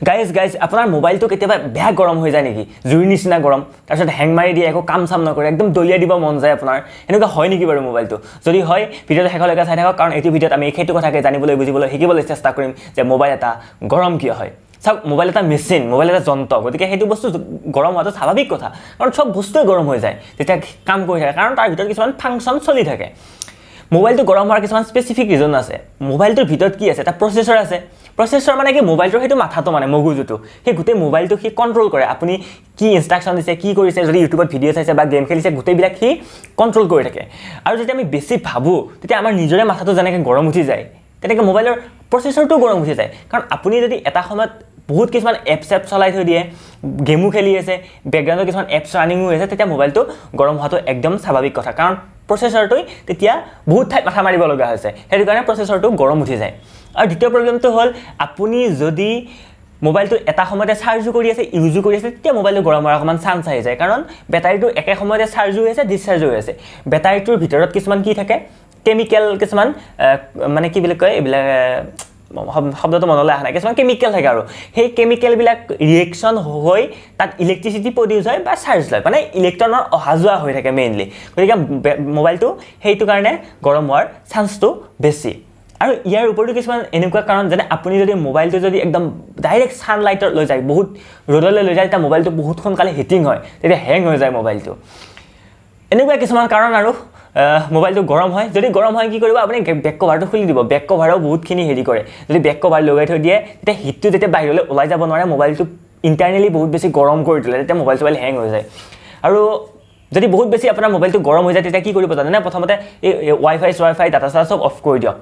guys আপোনাৰ মোবাইলটো কেতিয়াবা বেয়া গৰম হৈ যায় নেকি জুইৰ নিচিনা গৰম তাৰপিছত হেং মাৰি দিয়ে একো কাম চাম নকৰে একদম দলিয়াই দিব মন যায় আপোনাৰ এনেকুৱা হয় নেকি বাৰু মোবাইলটো যদি হয় ভিডিঅ'টো শেষলৈকে চাই থাকক কাৰণ এইটো ভিডিঅ'ত আমি সেইটো কথাকে জানিবলৈ বুজিবলৈ শিকিবলৈ চেষ্টা কৰিম যে মোবাইল এটা গৰম কিয় হয় চাওক মোবাইল এটা মেচিন মোবাইল এটা যন্ত্ৰ গতিকে সেইটো বস্তু গৰম হোৱাটো স্বাভাৱিক কথা কাৰণ সব বস্তুৱে গৰম হৈ যায় যেতিয়া কাম কৰি থাকে কাৰণ তাৰ ভিতৰত কিছুমান ফাংচন চলি থাকে মোবাইলটো গৰম হোৱাৰ কিছুমান স্পেচিফিক ৰিজন আছে মোবাইলটোৰ ভিতৰত কি আছে এটা প্ৰচেছৰ আছে প্ৰচেছৰ মানে কি মোবাইলটোৰ সেইটো মাথাটো মানে মগজুটো সেই গোটেই মোবাইলটো সি কণ্ট্ৰল কৰে আপুনি কি ইনষ্ট্ৰাকশ্যন দিছে কি কৰিছে যদি ইউটিউবত ভিডিঅ' চাইছে বা গেম খেলিছে গোটেইবিলাক সি কণ্ট্ৰল কৰি থাকে আৰু যেতিয়া আমি বেছি ভাবোঁ তেতিয়া আমাৰ নিজৰে মাথাটো যেনেকৈ গৰম উঠি যায় তেনেকৈ মোবাইলৰ প্ৰচেছৰটো গৰম উঠি যায় কাৰণ আপুনি যদি এটা সময়ত বহুত কিছুমান এপছ চলাই থৈ দিয়ে গেমো খেলি আছে বেকগ্ৰাউণ্ডত কিছুমান এপছ ৰানিঙো হৈ আছে তেতিয়া মোবাইলটো গৰম হোৱাটো একদম স্বাভাৱিক কথা কাৰণ প্ৰচেছৰটোই তেতিয়া বহুত ঠাইত মাথা মাৰিব লগা হৈছে সেইটো কাৰণে প্ৰচেছৰটো গৰম উঠি যায় আৰু দ্বিতীয় প্ৰব্লেমটো হ'ল আপুনি যদি মোবাইলটো এটা সময়তে চাৰ্জো কৰি আছে ইউজো কৰি আছে তেতিয়া মোবাইলটো গৰম হোৱাৰ অকণমান চান্স আহি যায় কাৰণ বেটাৰীটো একে সময়তে চাৰ্জো হৈ আছে ডিছচাৰ্জো হৈ আছে বেটাৰীটোৰ ভিতৰত কিছুমান কি থাকে কেমিকেল কিছুমান মানে কি বুলি কয় এইবিলাক শব্দটো মনলৈ অহা নাই কিছুমান কেমিকেল থাকে আৰু সেই কেমিকেলবিলাক ৰিয়েকশ্যন হৈ তাত ইলেক্ট্ৰিচিটি প্ৰডিউচ হয় বা চাৰ্জ লয় মানে ইলেক্ট্ৰনৰ অহা যোৱা হৈ থাকে মেইনলি গতিকে মোবাইলটো সেইটো কাৰণে গৰম হোৱাৰ চান্সটো বেছি আৰু ইয়াৰ উপৰিও কিছুমান এনেকুৱা কাৰণ যেনে আপুনি যদি মোবাইলটো যদি একদম ডাইৰেক্ট ছানলাইটত লৈ যায় বহুত ৰ'দলৈ লৈ যায় তেতিয়া মোবাইলটো বহুত সোনকালে হিটিং হয় তেতিয়া হেং হৈ যায় মোবাইলটো এনেকুৱা কিছুমান কাৰণ আৰু মোবাইলটো গৰম হয় যদি গৰম হয় কি কৰিব আপুনি বেক কভাৰটো খুলি দিব বেক কভাৰেও বহুতখিনি হেৰি কৰে যদি বেক কভাৰ লগাই থৈ দিয়ে তেতিয়া হিটটো যেতিয়া বাহিৰলৈ ওলাই যাব নোৱাৰে মোবাইলটো ইণ্টাৰনেলি বহুত বেছি গৰম কৰি তোলে তেতিয়া মোবাইল হেং হৈ যায় আৰু যদি বহুত বেছি আপোনাৰ মোবাইলটো গৰম হৈ যায় তেতিয়া কি কৰিব জানেনে প্ৰথমতে এই ৱাইফাই ডাটা চাৰ্জ চব অফ কৰি দিয়ক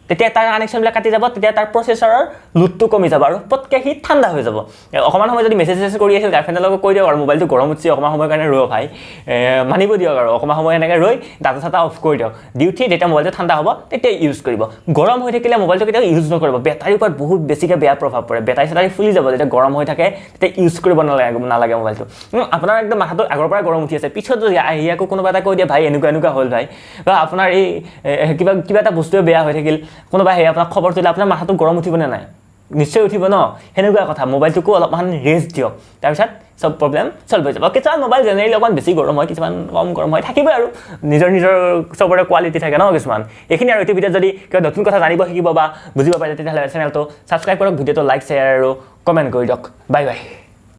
তেতিয়া তাৰ কানেকশ্যনবিলাক কাটি যাব তেতিয়া তাৰ প্ৰচেছৰৰ লোডটো কমি যাব আৰু পটকৈ সি ঠাণ্ডা হৈ যাব অকণমান সময় যদি মেছেজ কৰি আছিল গাৰ্লফ্ৰেণ্ডৰ লগত কৈ দিয়ক আৰু মোবাইলটো গৰম উঠিছে অকণমান সময়ৰ কাৰণে ৰৈ ভাই মানিব দিয়ক আৰু অকণমান সময় এনেকৈ ৰৈ ডাটা চাটা অফ কৰি দিয়ক দি উঠি যেতিয়া মোবাইলটো ঠাণ্ডা হ'ব তেতিয়া ইউজ কৰিব গৰম হৈ থাকিলে মোবাইলটো কেতিয়াও ইউজ নকৰিব বেটাৰীৰ ওপৰত বহুত বেছিকৈ বেয়া প্ৰভাৱ পৰে বেটাৰী চেটাৰী ফুলি যাব যেতিয়া গৰম হৈ থাকে তেতিয়া ইউজ কৰিব নালাগে মোবাইলটো আপোনাৰ একদম মাথাটো আগৰ পৰাই গৰম উঠি আছে পিছত যদি আহি আকৌ কোনোবা এটা কৈ দিয়ে ভাই এনেকুৱা হ'ল ভাই বা আপোনাৰ এই কিবা এটা বস্তুৱে বেয়া হৈ থাকিল কোনোবাই সেই আপোনাক খবৰ দিলে আপোনাৰ মাথাটো গৰম উঠিবনে নাই নিশ্চয় উঠিব ন সেনেকুৱা কথা মোবাইলটোকো অলপমান ৰেষ্ট দিয়ক তাৰপিছত সব প্ৰব্লেম চল্ভ হৈ যাব কিছুমান মোবাইল জেনেৰেলি অকণমান বেছি গৰম হয় কিছুমান কম গৰম হয় থাকিবই আৰু নিজৰ চবৰে কোৱালিটি থাকে ন কিছুমান এইখিনি আৰু এইটো ভিডিঅ'ত যদি কিবা নতুন কথা জানিব শিকিব বা বুজিব পাৰে তেতিয়াহ'লে চেনেলটো ছাবস্ক্ৰাইব কৰক ভিডিঅ'টো লাইক শ্বেয়াৰ আৰু কমেণ্ট কৰি দিয়ক বাই বাই